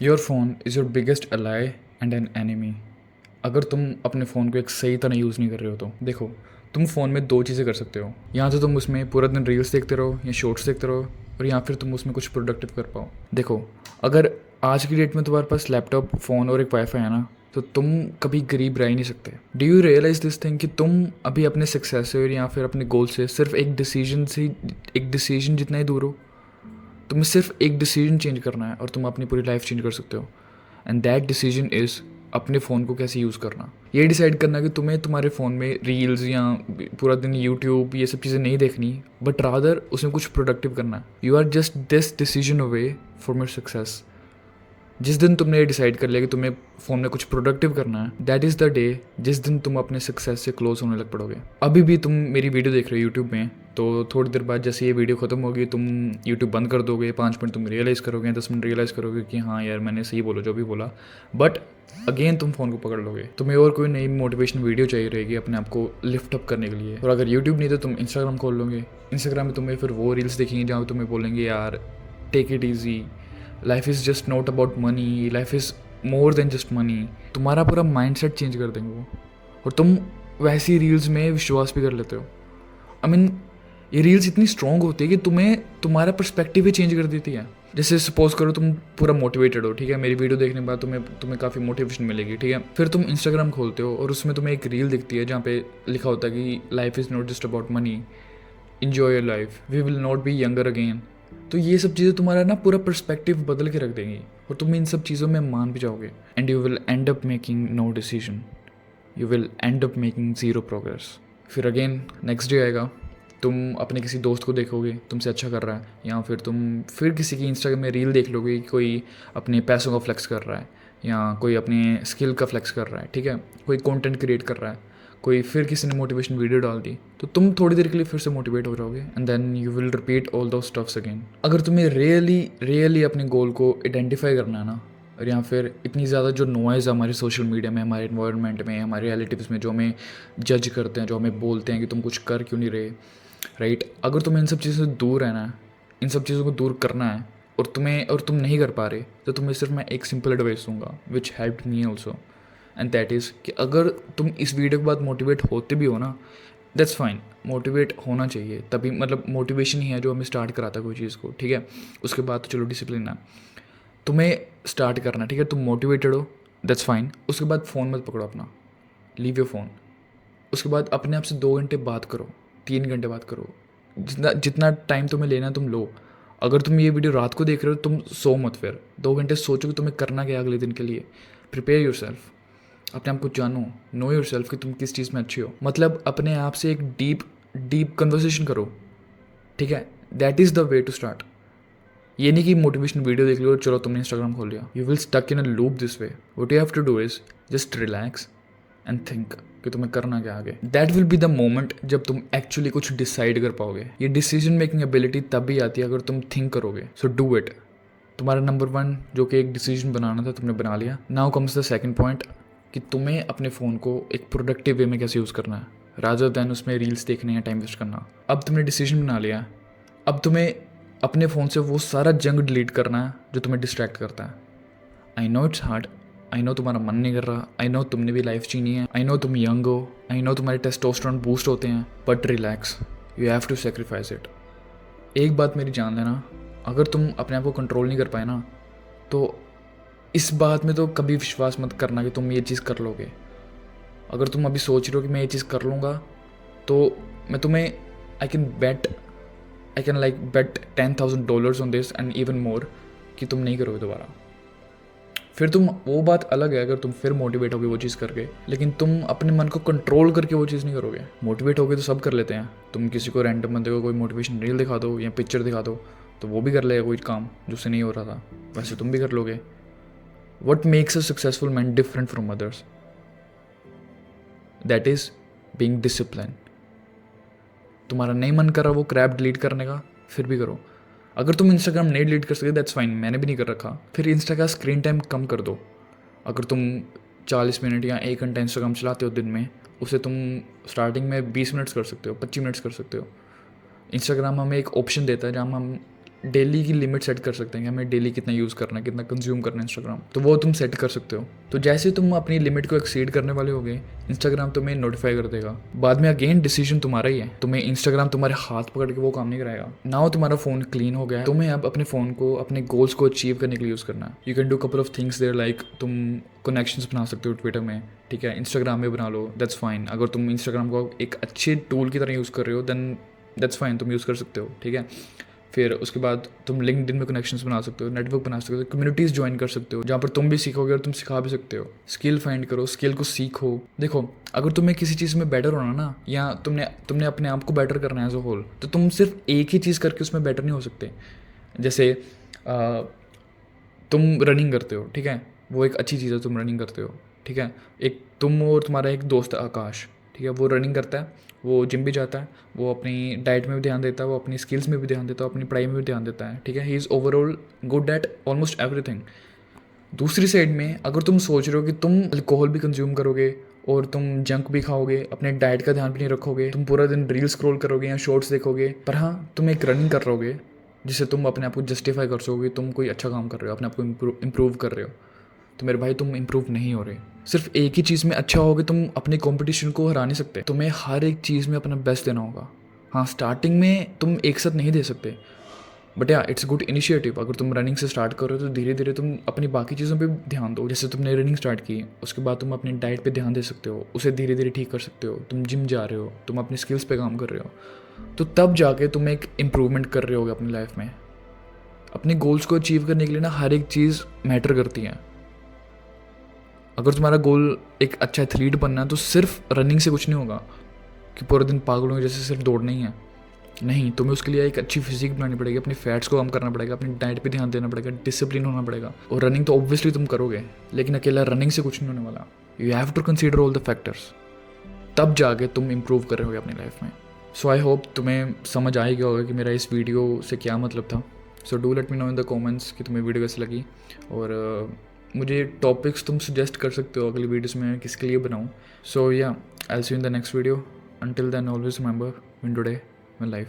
Your phone is your biggest ally and an enemy. अगर तुम अपने फ़ोन को एक सही तरह यूज़ नहीं कर रहे हो तो देखो, तुम फ़ोन में दो चीज़ें कर सकते हो। या तो तुम उसमें पूरा दिन रील्स देखते रहो या शॉर्ट्स देखते रहो, और या फिर तुम उसमें कुछ प्रोडक्टिव कर पाओ। देखो, अगर आज की डेट में तुम्हारे पास लैपटॉप, फ़ोन और एक वाईफाई है ना, तो तुम कभी गरीब रह ही नहीं सकते। Do you realise this thing कि तुम अभी अपने सक्सेस से या फिर अपने गोल से सिर्फ एक डिसीजन जितना ही दूर हो। तुम्हें सिर्फ एक डिसीजन चेंज करना है और तुम अपनी पूरी लाइफ चेंज कर सकते हो। एंड दैट डिसीजन इज़ अपने फ़ोन को कैसे यूज़ करना। ये डिसाइड करना कि तुम्हें तुम्हारे फ़ोन में रील्स या पूरा दिन यूट्यूब ये सब चीज़ें नहीं देखनी, बट रादर उसमें कुछ प्रोडक्टिव करना है। You are just this decision away from your success. जिस दिन तुमने ये डिसाइड कर लिया कि तुम्हें फ़ोन में कुछ प्रोडक्टिव करना है, दैट इज़ द डे जिस दिन तुम अपने सक्सेस से क्लोज होने लग पड़ोगे। अभी भी तुम मेरी वीडियो देख रहे हो यूट्यूब में, तो थोड़ी देर बाद जैसे ये वीडियो ख़त्म होगी तुम यूट्यूब बंद कर दोगे, 5 मिनट तुम रियलाइज़ करोगे, 10 मिनट रियलाइज़ करोगे कि हाँ यार मैंने सही बोला जो भी बोला, बट अगेन तुम फ़ोन को पकड़ लोगे। तुम्हें और कोई नई मोटिवेशन वीडियो चाहिए रहेगी अपने आप को लिफ्ट अप करने के लिए। और अगर यूट्यूब नहीं तो तुम इंस्टाग्राम खोल लोगे। इंस्टाग्राम में तुम्हें फिर वो रील्स देखेंगे जहाँ तुम्हें बोलेंगे यार take it easy, life is just not about money, life is more than just money. तुम्हारा पूरा माइंडसेट चेंज कर देंगे वो, और तुम वैसी रील्स में विश्वास भी कर लेते हो। आई मीन ये रील्स इतनी स्ट्रॉन्ग होती है कि तुम्हें तुम्हारा पर्सपेक्टिव ही चेंज कर देती है। जैसे सपोज करो तुम पूरा मोटिवेटेड हो, ठीक है, मेरी वीडियो देखने के बाद तुम्हें काफ़ी मोटिवेशन मिलेगी, ठीक है। फिर तुम इंस्टाग्राम खोलते हो और उसमें तुम्हें एक रील दिखती है जहाँ पे लिखा होता है कि life is not just about money, enjoy your life, we will not be younger again. तो ये सब चीज़ें तुम्हारा ना पूरा पर्सपेक्टिव बदल के रख देंगी और तुम इन सब चीज़ों में मान भी जाओगे। And you will end up making no decision, you will end up making zero progress. फिर अगेन नेक्स्ट डे आएगा, तुम अपने किसी दोस्त को देखोगे तुमसे अच्छा कर रहा है, या फिर तुम फिर किसी की इंस्टाग्राम में रील देख लोगे कि कोई अपने पैसों का फ्लेक्स कर रहा है या कोई अपने स्किल का फ्लेक्स कर रहा है, ठीक है, कोई कंटेंट क्रिएट कर रहा है, कोई फिर किसी ने मोटिवेशन वीडियो डाल दी, तो तुम थोड़ी देर के लिए फिर से मोटिवेट हो जाओगे and then you will repeat all those stuffs again. अगर तुम्हें रियली अपने गोल को आइडेंटिफाई करना है ना, और या फिर इतनी ज़्यादा जो नॉइज़ हमारे सोशल मीडिया में, हमारे इन्वायरमेंट में, हमारे रिलेटिव्स में जो हमें जज करते हैं, जो हमें बोलते हैं कि तुम कुछ कर क्यों नहीं रहे, राइट, अगर तुम्हें इन सब चीज़ों से दूर रहना है, इन सब चीज़ों को दूर करना है, और तुम नहीं कर पा रहे, तो तुम्हें सिर्फ मैं एक सिंपल एडवाइस दूंगा which helped me also, and that is कि अगर तुम इस वीडियो के बाद मोटिवेट होते भी हो ना, दैट्स फाइन, मोटिवेट होना चाहिए तभी, मतलब मोटिवेशन ही है जो हमें स्टार्ट कराता है कोई चीज़ को, ठीक है। उसके बाद तो चलो डिसिप्लिन है, तुम्हें स्टार्ट करना, ठीक है, तुम मोटिवेटेड हो, दैट्स फाइन। उसके बाद फ़ोन मत पकड़ो अपना, लीव योर फ़ोन। उसके बाद अपने आप से 2 घंटे बात करो, 3 घंटे बात करो, जितना जितना टाइम तुम्हें लेना है तुम लो। अगर तुम ये वीडियो रात को देख रहे हो तुम सो मत, फिर 2 घंटे सोचो कि तुम्हें करना क्या है अगले दिन के लिए। प्रिपेयर योर सेल्फ, अपने आप को जानो, नो योर सेल्फ कि तुम किस चीज़ में अच्छे हो। मतलब अपने आप से एक डीप डीप कन्वर्सेशन करो, ठीक है, that is the way to start. ये नहीं कि मोटिवेशन वीडियो देख लो और चलो तुमने इंस्टाग्राम खोल लिया, you will stuck in a loop this way. What you have to do is just relax and think कि तुम्हें करना क्या आगे। That will be the moment जब तुम एक्चुअली कुछ डिसाइड कर पाओगे। ये डिसीजन मेकिंग एबिलिटी तभी आती है अगर तुम थिंक करोगे। So do it. तुम्हारा नंबर 1 जो कि एक डिसीजन बनाना था तुमने बना लिया। Now comes the second point कि तुम्हें अपने फ़ोन को एक प्रोडक्टिव वे में कैसे यूज़ करना है, रादर दैन उसमें रील्स देखने या टाइम वेस्ट करना। अब तुमने डिसीजन बना लिया, अब तुम्हें अपने फ़ोन से वो सारा जंक डिलीट करना है जो तुम्हें डिस्ट्रैक्ट करता है। I know it's hard, I know तुम्हारा मन नहीं कर रहा, आई नो तुमने भी लाइफ जीनी है, आई नो तुम यंग हो, आई नो तुम्हारे टेस्टोस्टेरोन बूस्ट होते हैं, but relax, you have to sacrifice it. एक बात मेरी जान लेना, अगर तुम अपने आप को कंट्रोल नहीं कर पाए ना, तो इस बात में तो कभी विश्वास मत करना कि तुम ये चीज़ कर लोगे। अगर तुम अभी सोच रहे हो कि मैं ये चीज़ कर लूँगा, तो मैं तुम्हें I can like bet $10,000 on this and even more कि तुम नहीं करोगे दोबारा। फिर तुम, वो बात अलग है अगर तुम फिर मोटिवेट होगे वो चीज़ करके, लेकिन तुम अपने मन को कंट्रोल करके वो चीज़ नहीं करोगे। मोटिवेट होगे तो सब कर लेते हैं, तुम किसी को रैंडम बंदे को कोई मोटिवेशन रील दिखा दो या पिक्चर दिखा दो तो वो भी कर लेगा कोई काम जो उससे नहीं हो रहा था, वैसे तुम भी कर लोगे। What makes a successful man different from others, that is being discipline. तुम्हारा नहीं मन कर रहा वो क्रैप डिलीट करने का, फिर भी करो। अगर तुम इंस्टाग्राम नहीं डिलीट कर सकते दैट्स फाइन, मैंने भी नहीं कर रखा, फिर इंस्टा का स्क्रीन टाइम कम कर दो। अगर तुम 40 मिनट या 1 घंटा इंस्टाग्राम चलाते हो दिन में, उसे तुम स्टार्टिंग में 20 मिनट्स कर सकते हो, 25 मिनट्स कर सकते हो। इंस्टाग्राम हमें एक ऑप्शन देता है जहाँ हम डेली की लिमिट सेट कर सकते हैं कि हमें डेली कितना यूज़ करना है, कितना कंज्यूम करना है इंस्टाग्राम, तो वो तुम सेट कर सकते हो। तो जैसे तुम अपनी लिमिट को एक्सीड करने वाले होगे, इंस्टाग्राम तुम्हें नोटिफाई कर देगा। बाद में अगेन डिसीजन तुम्हारा ही है, तुम्हें इंस्टाग्राम तुम्हारे हाथ पकड़ के वो काम नहीं कराएगा। नाउ तुम्हारा फोन क्लीन हो गया है, तुम्हें अब अपने फोन को अपने गोल्स को अचीव करने के लिए यूज़ करना है। You can do couple of things there, like तुम कनेक्शंस बना सकते हो ट्विटर में, ठीक है, इंस्टाग्राम में बना लो, दैट्स फाइन। अगर तुम इंस्टाग्राम को एक अच्छे टूल की तरह यूज़ कर रहे हो देन दैट्स फाइन, तुम यूज़ कर सकते हो, ठीक है। फिर उसके बाद तुम लिंक्डइन में कनेक्शंस बना सकते हो, नेटवर्क बना सकते हो, कम्युनिटीज़ ज्वाइन कर सकते हो जहाँ पर तुम भी सीखोगे और तुम सिखा भी सकते हो। स्किल फाइंड करो, स्किल को सीखो। देखो, अगर तुम्हें किसी चीज़ में बेटर होना ना, या तुमने अपने आप को बेटर करना है एज अ होल, तो तुम सिर्फ एक ही चीज़ करके उसमें बेटर नहीं हो सकते। जैसे तुम रनिंग करते हो, ठीक है, वो एक अच्छी चीज़ है, तुम रनिंग करते हो, ठीक है। एक तुम और तुम्हारा एक दोस्त है आकाश, ठीक है, वो रनिंग करता है, वो जिम भी जाता है, वो अपनी डाइट में भी ध्यान देता है, वो अपनी स्किल्स में भी ध्यान देता है, अपनी पढ़ाई में भी ध्यान देता है, ठीक है। He is overall good at almost everything. दूसरी साइड में अगर तुम सोच रहे हो कि तुम अल्कोहल भी कंज्यूम करोगे और तुम जंक भी खाओगे, अपने डाइट का ध्यान भी नहीं रखोगे, तुम पूरा दिन रील स्क्रॉल करोगे या शॉर्ट्स देखोगे, पर हाँ तुम एक रनिंग कर रहोगे जिससे तुम अपने आप को जस्टिफाई कर सकोगे, तुम कोई अच्छा काम कर रहे हो, अपने आप को इम्प्रूव कर रहे हो, तो मेरे भाई तुम इम्प्रूव नहीं हो रहे। सिर्फ एक ही चीज़ में अच्छा होगे, तुम अपने कंपटीशन को हरा नहीं सकते, तुम्हें हर एक चीज़ में अपना बेस्ट देना होगा। हाँ, स्टार्टिंग में तुम एक साथ नहीं दे सकते, बट या इट्स गुड इनिशिएटिव। अगर तुम रनिंग से स्टार्ट करो तो धीरे धीरे तुम अपनी बाकी चीज़ों पे ध्यान दो। जैसे तुमने रनिंग स्टार्ट की, उसके बाद तुम अपनी डाइट पे ध्यान दे सकते हो, उसे धीरे धीरे ठीक कर सकते हो। तुम जिम जा रहे हो, तुम अपनी स्किल्स पे काम कर रहे हो, तो तब जाके तुम एक इम्प्रूवमेंट कर रहे होगे अपनी लाइफ में। अपने गोल्स को अचीव करने के लिए ना हर एक चीज़ मैटर करती है। अगर तुम्हारा गोल एक अच्छा एथलीट बनना है तो सिर्फ रनिंग से कुछ नहीं होगा कि पूरे दिन पागलों के जैसे सिर्फ दौड़ना ही है। नहीं, तुम्हें उसके लिए एक अच्छी फिजिक बनानी पड़ेगी, अपने फैट्स को कम करना पड़ेगा, अपनी डाइट पे ध्यान देना पड़ेगा, डिसिप्लिन होना पड़ेगा। और रनिंग तो ऑब्वियसली तुम करोगे, लेकिन अकेला रनिंग से कुछ नहीं होने वाला। You have to consider all the factors, तब जाके तुम इम्प्रूव कर रहे होगे अपनी लाइफ में। सो आई होप तुम्हें समझ आ गया होगा कि मेरा इस वीडियो से क्या मतलब था। So do let me know in the comments कि तुम्हें वीडियो कैसी लगी, और मुझे टॉपिक्स तुम सजेस्ट कर सकते हो अगली वीडियोस में किसके लिए बनाऊँ। So yeah, I will see you in the next video. Until then always remember, win today win life.